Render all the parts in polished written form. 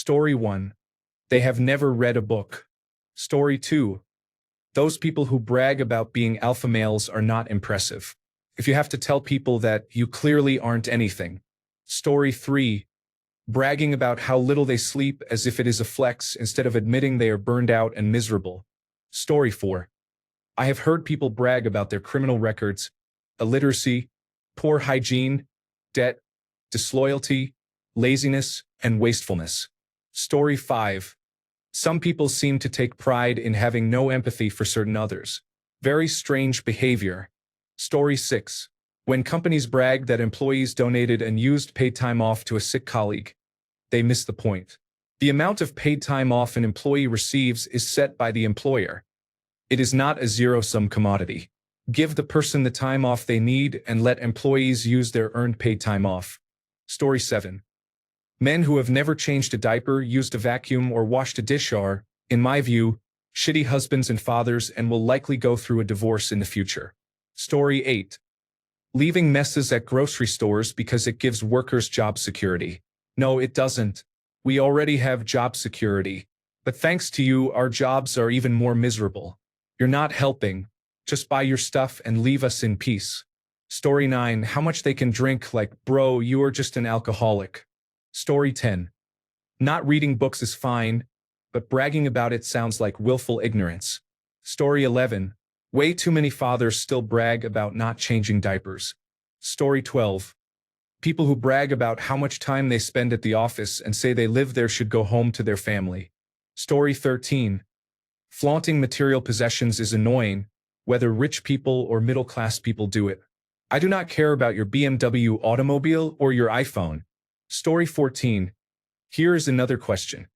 Story 1. They have never read a book. Story 2. Those people who brag about being alpha males are not impressive. If you have to tell people that, you clearly aren't anything. Story 3. Bragging about how little they sleep as if it is a flex instead of admitting they are burned out and miserable. Story 4. I have heard people brag about their criminal records, illiteracy, poor hygiene, debt, disloyalty, laziness, and wastefulness. Story 5. Some people seem to take pride in having no empathy for certain others. Very strange behavior. Story 6. When companies brag that employees donated and used paid time off to a sick colleague, they miss the point. The amount of paid time off an employee receives is set by the employer. It is not a zero-sum commodity. Give the person the time off they need and let employees use their earned paid time off. Story 7. Men who have never changed a diaper, used a vacuum, or washed a dish are, in my view, shitty husbands and fathers and will likely go through a divorce in the future. Story 8. Leaving messes at grocery stores because it gives workers job security. No, it doesn't. We already have job security. But thanks to you, our jobs are even more miserable. You're not helping. Just buy your stuff and leave us in peace. Story 9. How much they can drink, like, bro, you are just an alcoholic. Story 10. Not reading books is fine, but bragging about it sounds like willful ignorance. Story 11. Way too many fathers still brag about not changing diapers. Story 12. People who brag about how much time they spend at the office and say they live there should go home to their family. Story 13. Flaunting material possessions is annoying, whether rich people or middle-class people do it. I do not care about your BMW automobile or your iPhone. Story 14. Here is another question.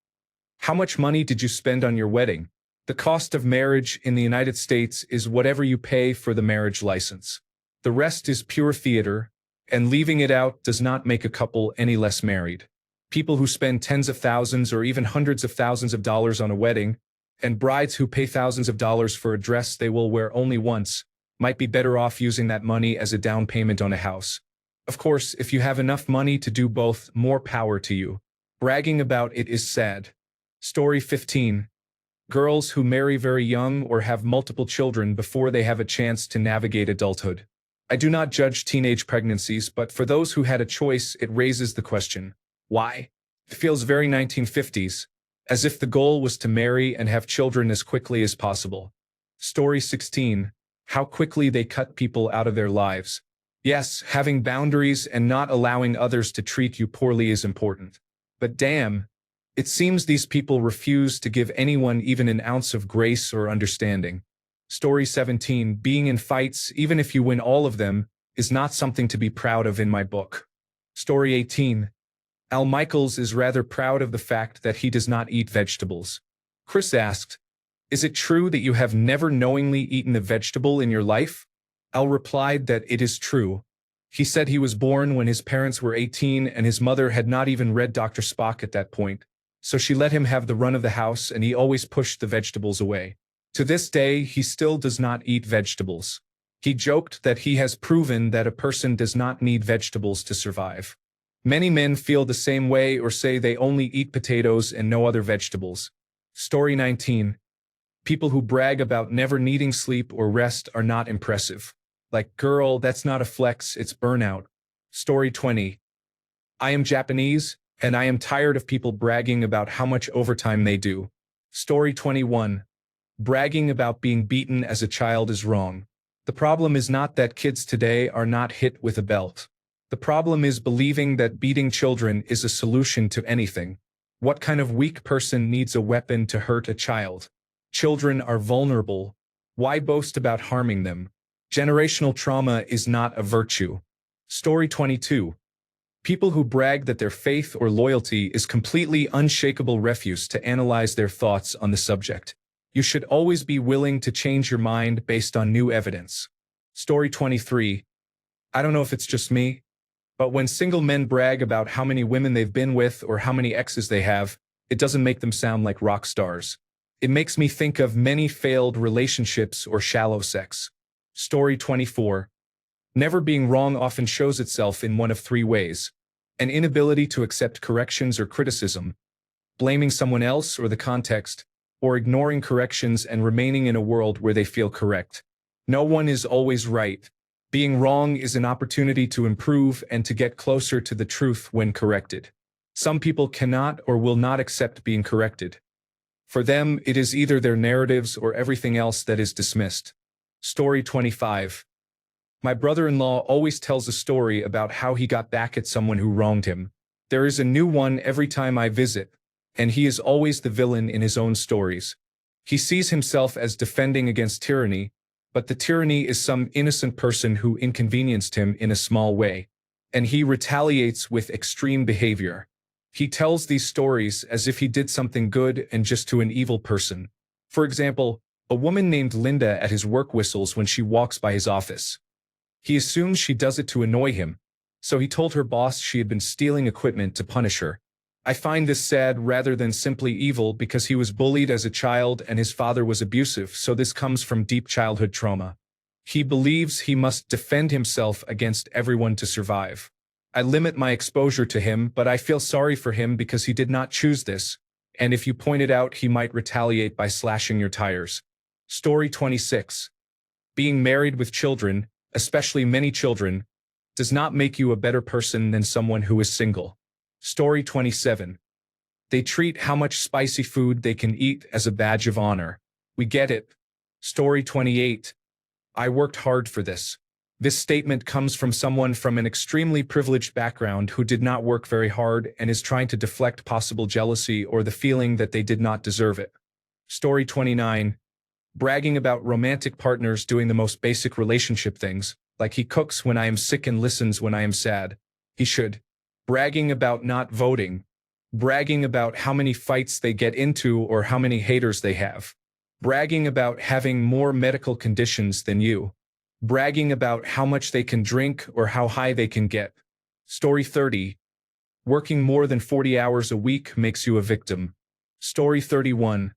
How much money did you spend on your wedding? The cost of marriage in the United States is whatever you pay for the marriage license. The rest is pure theater, and leaving it out does not make a couple any less married. People who spend tens of thousands or even hundreds of thousands of dollars on a wedding, and brides who pay thousands of dollars for a dress they will wear only once, might be better off using that money as a down payment on a house. Of course, if you have enough money to do both, more power to you. Bragging about it is sad. Story 15. Girls who marry very young or have multiple children before they have a chance to navigate adulthood. I do not judge teenage pregnancies, but for those who had a choice, it raises the question, why? It feels very 1950s, as if the goal was to marry and have children as quickly as possible. Story 16. How quickly they cut people out of their lives. Yes, having boundaries and not allowing others to treat you poorly is important. But damn, it seems these people refuse to give anyone even an ounce of grace or understanding. Story 17. Being in fights, even if you win all of them, is not something to be proud of in my book. Story 18. Al Michaels is rather proud of the fact that he does not eat vegetables. Chris asked, "Is it true that you have never knowingly eaten a vegetable in your life?" Al replied that it is true. He said he was born when his parents were 18 and his mother had not even read Dr. Spock at that point, so she let him have the run of the house and he always pushed the vegetables away. To this day, he still does not eat vegetables. He joked that he has proven that a person does not need vegetables to survive. Many men feel the same way or say they only eat potatoes and no other vegetables. Story 19. People who brag about never needing sleep or rest are not impressive. Like, girl, that's not a flex, it's burnout. Story 20. I am Japanese, and I am tired of people bragging about how much overtime they do. Story 21. Bragging about being beaten as a child is wrong. The problem is not that kids today are not hit with a belt. The problem is believing that beating children is a solution to anything. What kind of weak person needs a weapon to hurt a child? Children are vulnerable. Why boast about harming them? Generational trauma is not a virtue. Story 22. People who brag that their faith or loyalty is completely unshakable refuse to analyze their thoughts on the subject. You should always be willing to change your mind based on new evidence. Story 23. I don't know if it's just me, but when single men brag about how many women they've been with or how many exes they have, it doesn't make them sound like rock stars. It makes me think of many failed relationships or shallow sex. Story 24. Never being wrong often shows itself in one of three ways: an inability to accept corrections or criticism, blaming someone else or the context, or ignoring corrections and remaining in a world where they feel correct. No one is always right. Being wrong is an opportunity to improve and to get closer to the truth when corrected. Some people cannot or will not accept being corrected. For them, it is either their narratives or everything else that is dismissed. Story 25. My brother-in-law always tells a story about how he got back at someone who wronged him. There is a new one every time I visit, and he is always the villain in his own stories. He sees himself as defending against tyranny, but the tyranny is some innocent person who inconvenienced him in a small way, and he retaliates with extreme behavior. He tells these stories as if he did something good and just to an evil person. For example, a woman named Linda at his work whistles when she walks by his office. He assumes she does it to annoy him, so he told her boss she had been stealing equipment to punish her. I find this sad rather than simply evil because he was bullied as a child and his father was abusive, so this comes from deep childhood trauma. He believes he must defend himself against everyone to survive. I limit my exposure to him, but I feel sorry for him because he did not choose this, and if you point it out, he might retaliate by slashing your tires. Story 26. Being married with children, especially many children, does not make you a better person than someone who is single. Story 27. They treat how much spicy food they can eat as a badge of honor. We get it. Story 28. I worked hard for this. This statement comes from someone from an extremely privileged background who did not work very hard and is trying to deflect possible jealousy or the feeling that they did not deserve it. Story 29. Bragging about romantic partners doing the most basic relationship things, like he cooks when I am sick and listens when I am sad. He should. Bragging about not voting. Bragging about how many fights they get into or how many haters they have. Bragging about having more medical conditions than you. Bragging about how much they can drink or how high they can get. Story 30. Working more than 40 hours a week makes you a victim. Story 31.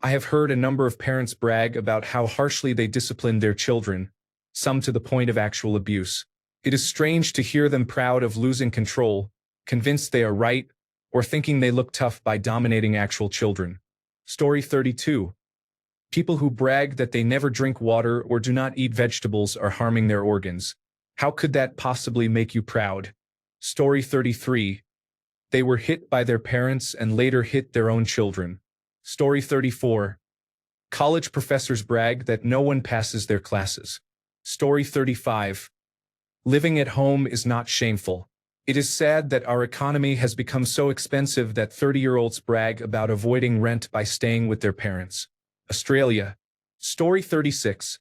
I have heard a number of parents brag about how harshly they discipline their children, some to the point of actual abuse. It is strange to hear them proud of losing control, convinced they are right, or thinking they look tough by dominating actual children. Story 32. People who brag that they never drink water or do not eat vegetables are harming their organs. How could that possibly make you proud? Story 33. They were hit by their parents and later hit their own children. Story 34. College professors brag that no one passes their classes. Story 35. Living at home is not shameful. It is sad that our economy has become so expensive that 30-year-olds brag about avoiding rent by staying with their parents. Australia. Story 36.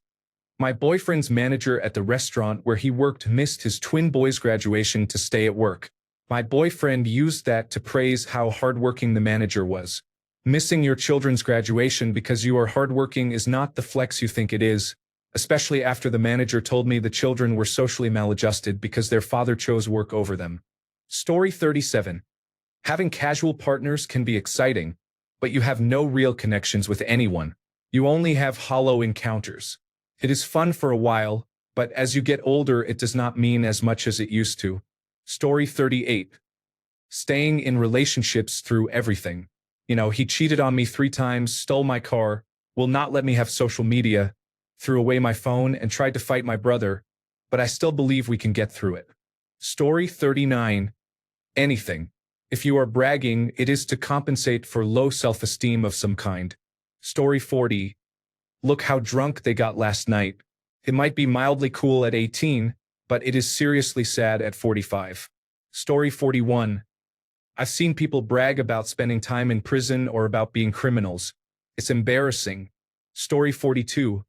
My boyfriend's manager at the restaurant where he worked missed his twin boys' graduation to stay at work. My boyfriend used that to praise how hardworking the manager was. Missing your children's graduation because you are hardworking is not the flex you think it is, especially after the manager told me the children were socially maladjusted because their father chose work over them. Story 37. Having casual partners can be exciting, but you have no real connections with anyone. You only have hollow encounters. It is fun for a while, but as you get older it does not mean as much as it used to. Story 38. Staying in relationships through everything. He cheated on me 3 times, stole my car, will not let me have social media, threw away my phone and tried to fight my brother, but I still believe we can get through it. Story 39. Anything. If you are bragging, it is to compensate for low self-esteem of some kind. Story 40. Look how drunk they got last night. It might be mildly cool at 18, but it is seriously sad at 45. Story 41. I've seen people brag about spending time in prison or about being criminals. It's embarrassing. Story 42.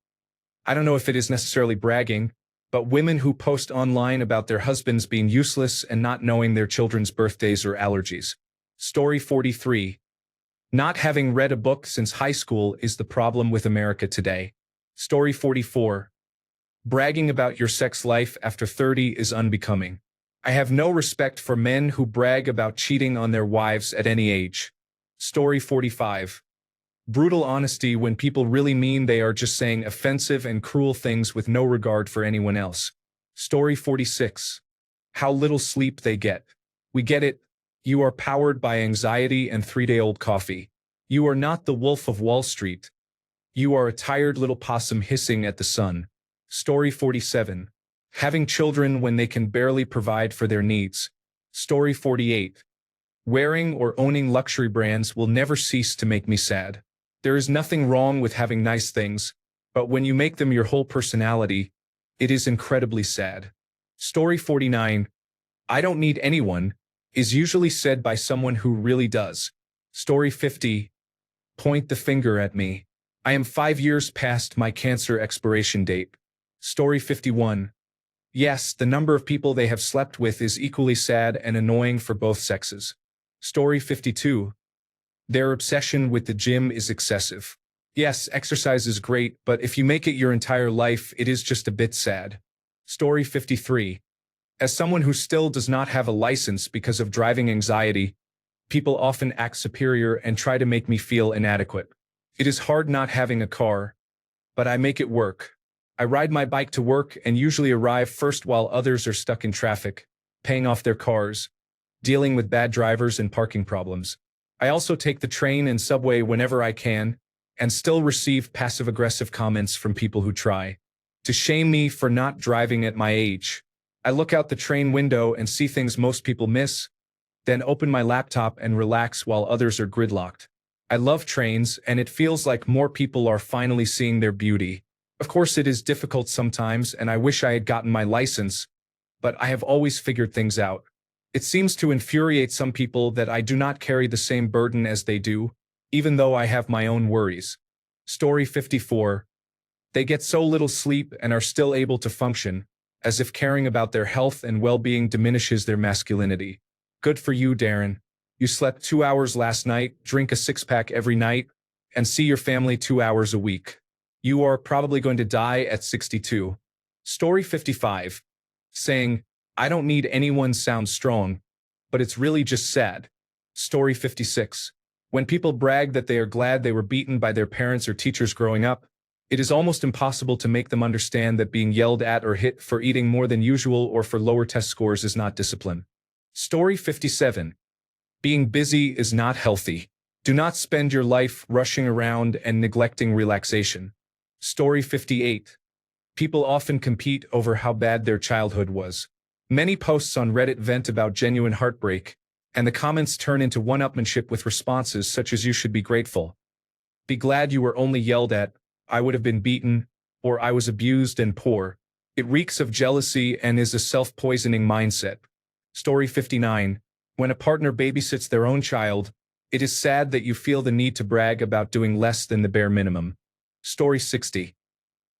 I don't know if it is necessarily bragging, but women who post online about their husbands being useless and not knowing their children's birthdays or allergies. Story 43. Not having read a book since high school is the problem with America today. Story 44. Bragging about your sex life after 30 is unbecoming. I have no respect for men who brag about cheating on their wives at any age. Story 45. Brutal honesty when people really mean they are just saying offensive and cruel things with no regard for anyone else. Story 46. How little sleep they get. We get it. You are powered by anxiety and 3-day-old coffee. You are not the Wolf of Wall Street. You are a tired little possum hissing at the sun. Story 47. Having children when they can barely provide for their needs. Story 48. Wearing or owning luxury brands will never cease to make me sad. There is nothing wrong with having nice things, but when you make them your whole personality, it is incredibly sad. Story 49. I don't need anyone, is usually said by someone who really does. Story 50. Point the finger at me. I am 5 years past my cancer expiration date. Story 51. Yes, the number of people they have slept with is equally sad and annoying for both sexes. Story 52. Their obsession with the gym is excessive. Yes, exercise is great, but if you make it your entire life, it is just a bit sad. Story 53. As someone who still does not have a license because of driving anxiety, people often act superior and try to make me feel inadequate. It is hard not having a car, but I make it work. I ride my bike to work and usually arrive first while others are stuck in traffic, paying off their cars, dealing with bad drivers and parking problems. I also take the train and subway whenever I can, and still receive passive-aggressive comments from people who try to shame me for not driving at my age. I look out the train window and see things most people miss, then open my laptop and relax while others are gridlocked. I love trains, and it feels like more people are finally seeing their beauty. Of course, it is difficult sometimes, and I wish I had gotten my license, but I have always figured things out. It seems to infuriate some people that I do not carry the same burden as they do, even though I have my own worries. Story 54. They get so little sleep and are still able to function, as if caring about their health and well-being diminishes their masculinity. Good for you, Darren. You slept 2 hours last night, drink a six-pack every night, and see your family 2 hours a week. You are probably going to die at 62. Story 55. Saying, I don't need anyone sounds strong, but it's really just sad. Story 56. When people brag that they are glad they were beaten by their parents or teachers growing up, it is almost impossible to make them understand that being yelled at or hit for eating more than usual or for lower test scores is not discipline. Story 57. Being busy is not healthy. Do not spend your life rushing around and neglecting relaxation. Story 58. People often compete over how bad their childhood was. Many posts on Reddit vent about genuine heartbreak, and the comments turn into one-upmanship with responses such as "you should be grateful," "be glad you were only yelled at," "I would have been beaten," or "I was abused and poor." It reeks of jealousy and is a self-poisoning mindset. Story 59. When a partner babysits their own child, it is sad that you feel the need to brag about doing less than the bare minimum. Story 60.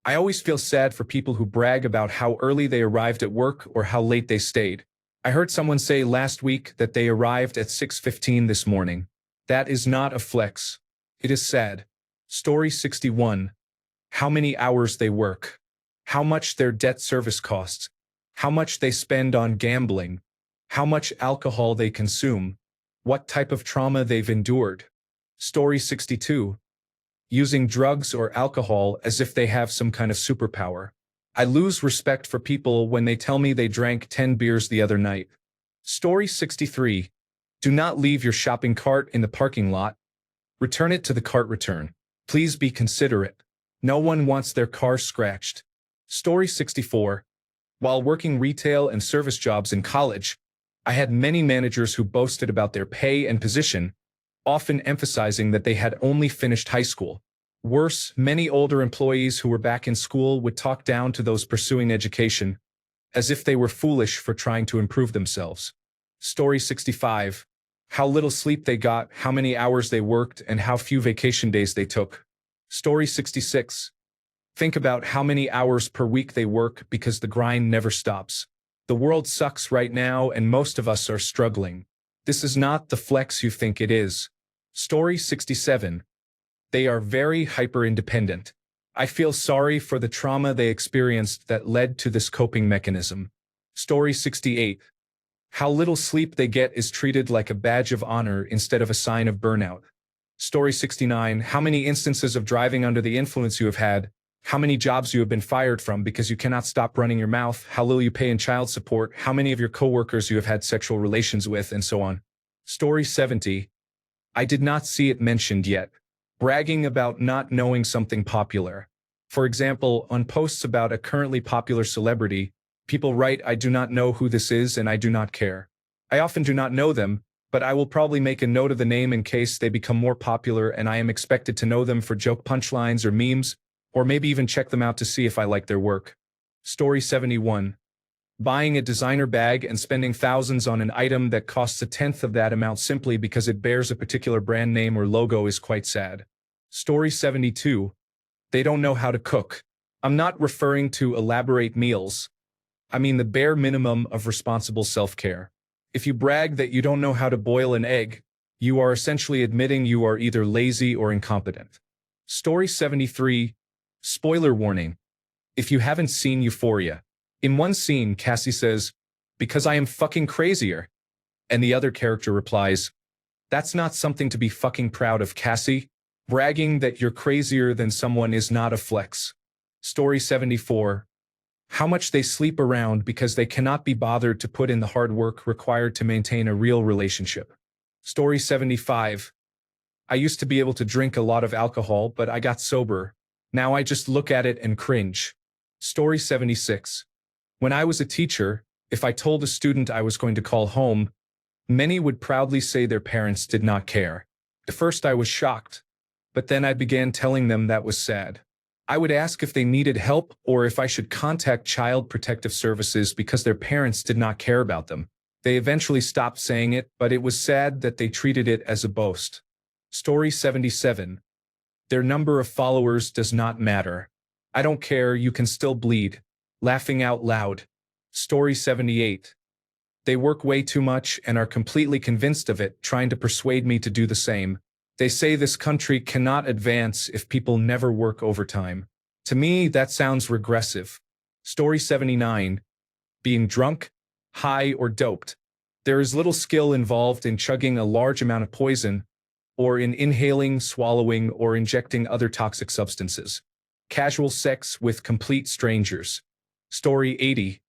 I always feel sad for people who brag about how early they arrived at work or how late they stayed. I heard someone say last week that they arrived at 6:15 this morning. That is not a flex. It is sad. Story 61. How many hours they work. How much their debt service costs. How much they spend on gambling. How much alcohol they consume. What type of trauma they've endured. Story 62. Using drugs or alcohol as if they have some kind of superpower. I lose respect for people when they tell me they drank 10 beers the other night. Story 63. Do not leave your shopping cart in the parking lot. Return it to the cart return. Please be considerate. No one wants their car scratched. Story 64. While working retail and service jobs in college, I had many managers who boasted about their pay and position, often emphasizing that they had only finished high school. Worse, many older employees who were back in school would talk down to those pursuing education, as if they were foolish for trying to improve themselves. Story 65. How little sleep they got, how many hours they worked, and how few vacation days they took. Story 66. Think about how many hours per week they work because the grind never stops. The world sucks right now and most of us are struggling. This is not the flex you think it is. Story 67. They are very hyper-independent. I feel sorry for the trauma they experienced that led to this coping mechanism. Story 68. How little sleep they get is treated like a badge of honor instead of a sign of burnout. Story 69. How many instances of driving under the influence you have had, how many jobs you have been fired from because you cannot stop running your mouth, how little you pay in child support, how many of your coworkers you have had sexual relations with, and so on. Story 70. I did not see it mentioned yet. Bragging about not knowing something popular. For example, on posts about a currently popular celebrity, people write, I do not know who this is and I do not care. I often do not know them, but I will probably make a note of the name in case they become more popular and I am expected to know them for joke punchlines or memes, or maybe even check them out to see if I like their work. Story 71. Buying a designer bag and spending thousands on an item that costs a tenth of that amount simply because it bears a particular brand name or logo is quite sad. Story 72. They don't know how to cook. I'm not referring to elaborate meals. I mean the bare minimum of responsible self-care. If you brag that you don't know how to boil an egg, you are essentially admitting you are either lazy or incompetent. Story 73. Spoiler warning. If you haven't seen Euphoria, in one scene, Cassie says, "Because I am fucking crazier." And the other character replies, "That's not something to be fucking proud of, Cassie. Bragging that you're crazier than someone is not a flex." Story 74. How much they sleep around because they cannot be bothered to put in the hard work required to maintain a real relationship. Story 75. I used to be able to drink a lot of alcohol, but I got sober. Now I just look at it and cringe. Story 76. When I was a teacher, if I told a student I was going to call home, many would proudly say their parents did not care. At first I was shocked, but then I began telling them that was sad. I would ask if they needed help or if I should contact Child Protective Services because their parents did not care about them. They eventually stopped saying it, but it was sad that they treated it as a boast. Story 77. Their number of followers does not matter. I don't care, you can still bleed. Laughing out loud. Story 78. They work way too much and are completely convinced of it, trying to persuade me to do the same. They say this country cannot advance if people never work overtime. To me, that sounds regressive. Story 79. Being drunk, high, or doped. There is little skill involved in chugging a large amount of poison, or in inhaling, swallowing, or injecting other toxic substances. Casual sex with complete strangers. Story 80.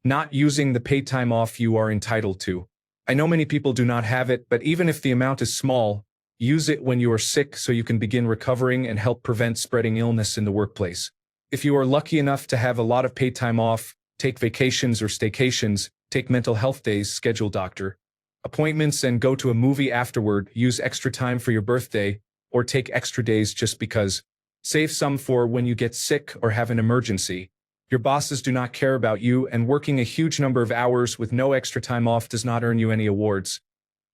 Not using the paid time off you are entitled to. I know many people do not have it, but even if the amount is small, use it when you are sick so you can begin recovering and help prevent spreading illness in the workplace. If you are lucky enough to have a lot of paid time off, take vacations or staycations, take mental health days, schedule doctor appointments and go to a movie afterward, use extra time for your birthday, or take extra days just because. Save some for when you get sick or have an emergency. Your bosses do not care about you, and working a huge number of hours with no extra time off does not earn you any awards.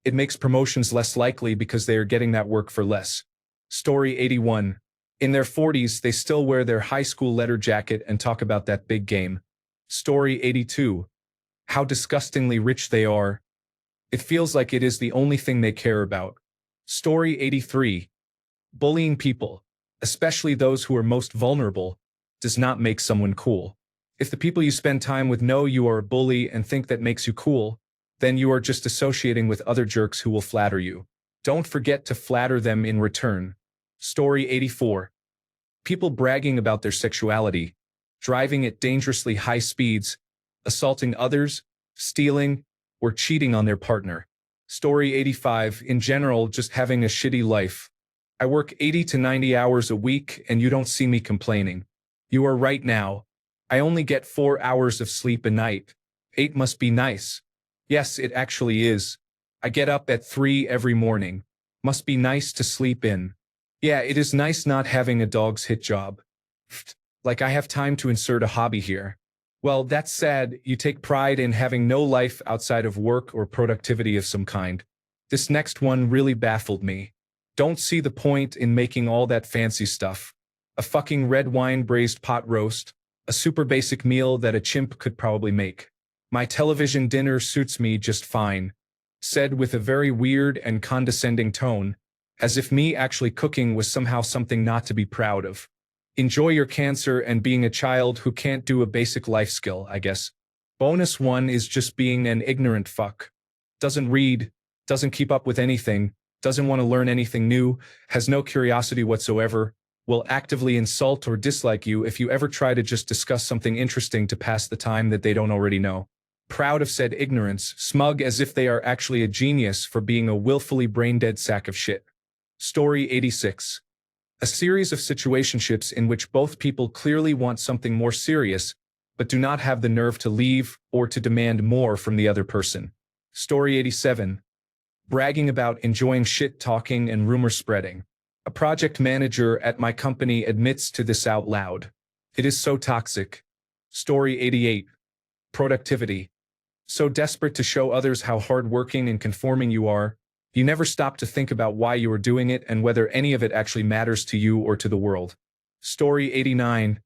It makes promotions less likely because they are getting that work for less. Story 81. In their 40s, they still wear their high school letter jacket and talk about that big game. Story 82. How disgustingly rich they are. It feels like it is the only thing they care about. Story 83. Bullying people, especially those who are most vulnerable, does not make someone cool. If the people you spend time with know you are a bully and think that makes you cool, then you are just associating with other jerks who will flatter you. Don't forget to flatter them in return. Story 84. People bragging about their sexuality, driving at dangerously high speeds, assaulting others, stealing, or cheating on their partner. Story 85. In general, just having a shitty life. I work 80 to 90 hours a week and you don't see me complaining. You are right now. I only get 4 hours of sleep a night. 8 must be nice. Yes, it actually is. I get up at 3 every morning. Must be nice to sleep in. Yeah, it is nice not having a dog's hit job. Like I have time to insert a hobby here. Well, that's sad. You take pride in having no life outside of work or productivity of some kind. This next one really baffled me. Don't see the point in making all that fancy stuff. A fucking red wine braised pot roast, a super basic meal that a chimp could probably make. My television dinner suits me just fine. Said with a very weird and condescending tone, as if me actually cooking was somehow something not to be proud of. Enjoy your cancer and being a child who can't do a basic life skill, I guess. Bonus 1 is just being an ignorant fuck. Doesn't read, doesn't keep up with anything, doesn't want to learn anything new, has no curiosity whatsoever, will actively insult or dislike you if you ever try to just discuss something interesting to pass the time that they don't already know. proud of said ignorance, smug as if they are actually a genius for being a willfully brain-dead sack of shit. Story 86. A series of situationships in which both people clearly want something more serious, but do not have the nerve to leave or to demand more from the other person. Story 87. Bragging about enjoying shit-talking and rumor spreading. A project manager at my company admits to this out loud. It is so toxic. Story 88. Productivity. So desperate to show others how hardworking and conforming you are, you never stop to think about why you are doing it and whether any of it actually matters to you or to the world. Story 89.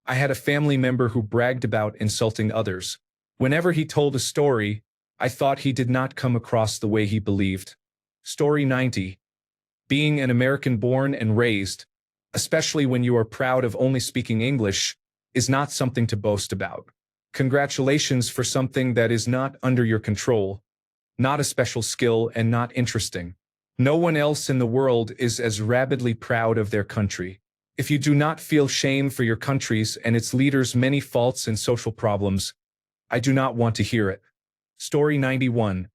I had a family member who bragged about insulting others. Whenever he told a story, I thought he did not come across the way he believed. Story 90. Being an American born and raised, especially when you are proud of only speaking English, is not something to boast about. Congratulations for something that is not under your control, not a special skill and not interesting. No one else in the world is as rabidly proud of their country. If you do not feel shame for your country's and its leaders' many faults and social problems, I do not want to hear it. Story 91.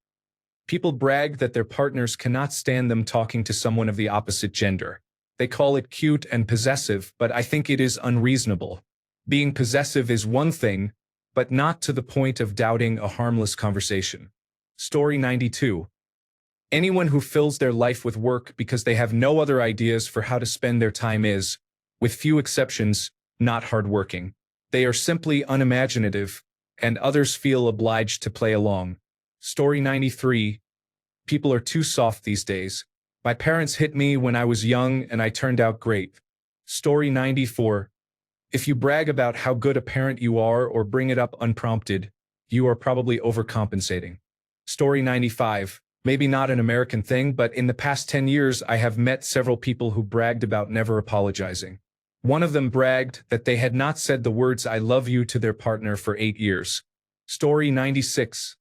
People brag that their partners cannot stand them talking to someone of the opposite gender. They call it cute and possessive, but I think it is unreasonable. Being possessive is one thing, but not to the point of doubting a harmless conversation. Story 92. Anyone who fills their life with work because they have no other ideas for how to spend their time is, with few exceptions, not hardworking. They are simply unimaginative, and others feel obliged to play along. Story 93. People are too soft these days. My parents hit me when I was young and I turned out great. Story 94. If you brag about how good a parent you are or bring it up unprompted, you are probably overcompensating. Story 95. Maybe not an American thing, but in the past 10 years I have met several people who bragged about never apologizing. One of them bragged that they had not said the words "I love you" to their partner for 8 years. Story 96.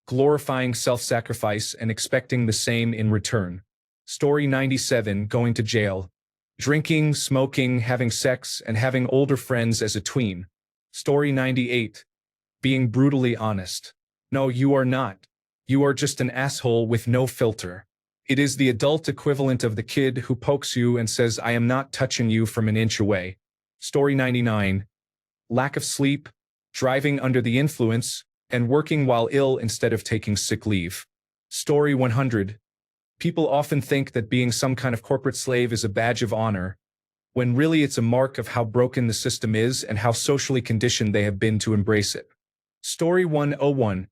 Glorifying self-sacrifice and expecting the same in return. Story 97. Going to jail. Drinking, smoking, having sex, and having older friends as a tween. Story 98. Being brutally honest. No, you are not. You are just an asshole with no filter. It is the adult equivalent of the kid who pokes you and says, "I am not touching you" from an inch away. Story 99. Lack of sleep, driving under the influence, and working while ill instead of taking sick leave. Story 100. People often think that being some kind of corporate slave is a badge of honor, when really it's a mark of how broken the system is and how socially conditioned they have been to embrace it. Story 101.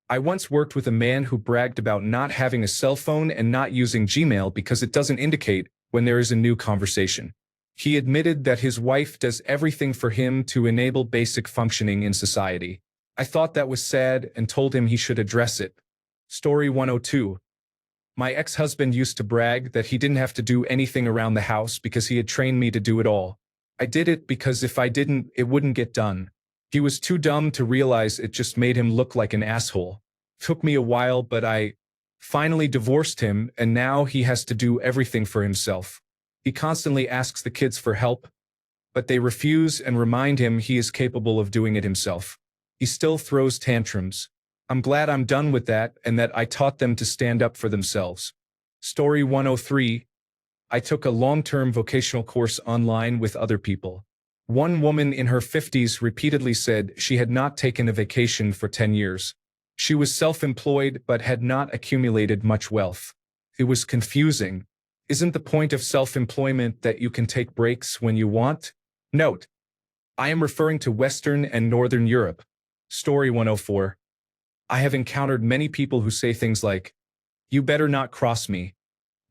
I once worked with a man who bragged about not having a cell phone and not using Gmail because it doesn't indicate when there is a new conversation. He admitted that his wife does everything for him to enable basic functioning in society. I thought that was sad and told him he should address it. Story 102. My ex-husband used to brag that he didn't have to do anything around the house because he had trained me to do it all. I did it because if I didn't, it wouldn't get done. He was too dumb to realize it just made him look like an asshole. Took me a while, but I finally divorced him, and now he has to do everything for himself. He constantly asks the kids for help, but they refuse and remind him he is capable of doing it himself. He still throws tantrums. I'm glad I'm done with that and that I taught them to stand up for themselves. Story 103. I took a long-term vocational course online with other people. One woman in her 50s repeatedly said she had not taken a vacation for 10 years. She was self-employed but had not accumulated much wealth. It was confusing. Isn't the point of self-employment that you can take breaks when you want? Note: I am referring to Western and Northern Europe. Story 104. I have encountered many people who say things like, "You better not cross me."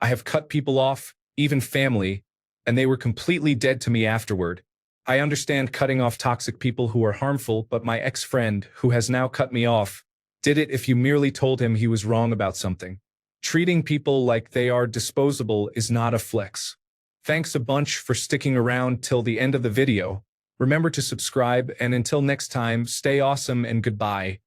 I have cut people off, even family, and they were completely dead to me afterward. I understand cutting off toxic people who are harmful, but my ex-friend, who has now cut me off, did it if you merely told him he was wrong about something. Treating people like they are disposable is not a flex. Thanks a bunch for sticking around till the end of the video. Remember to subscribe, and until next time, stay awesome and goodbye.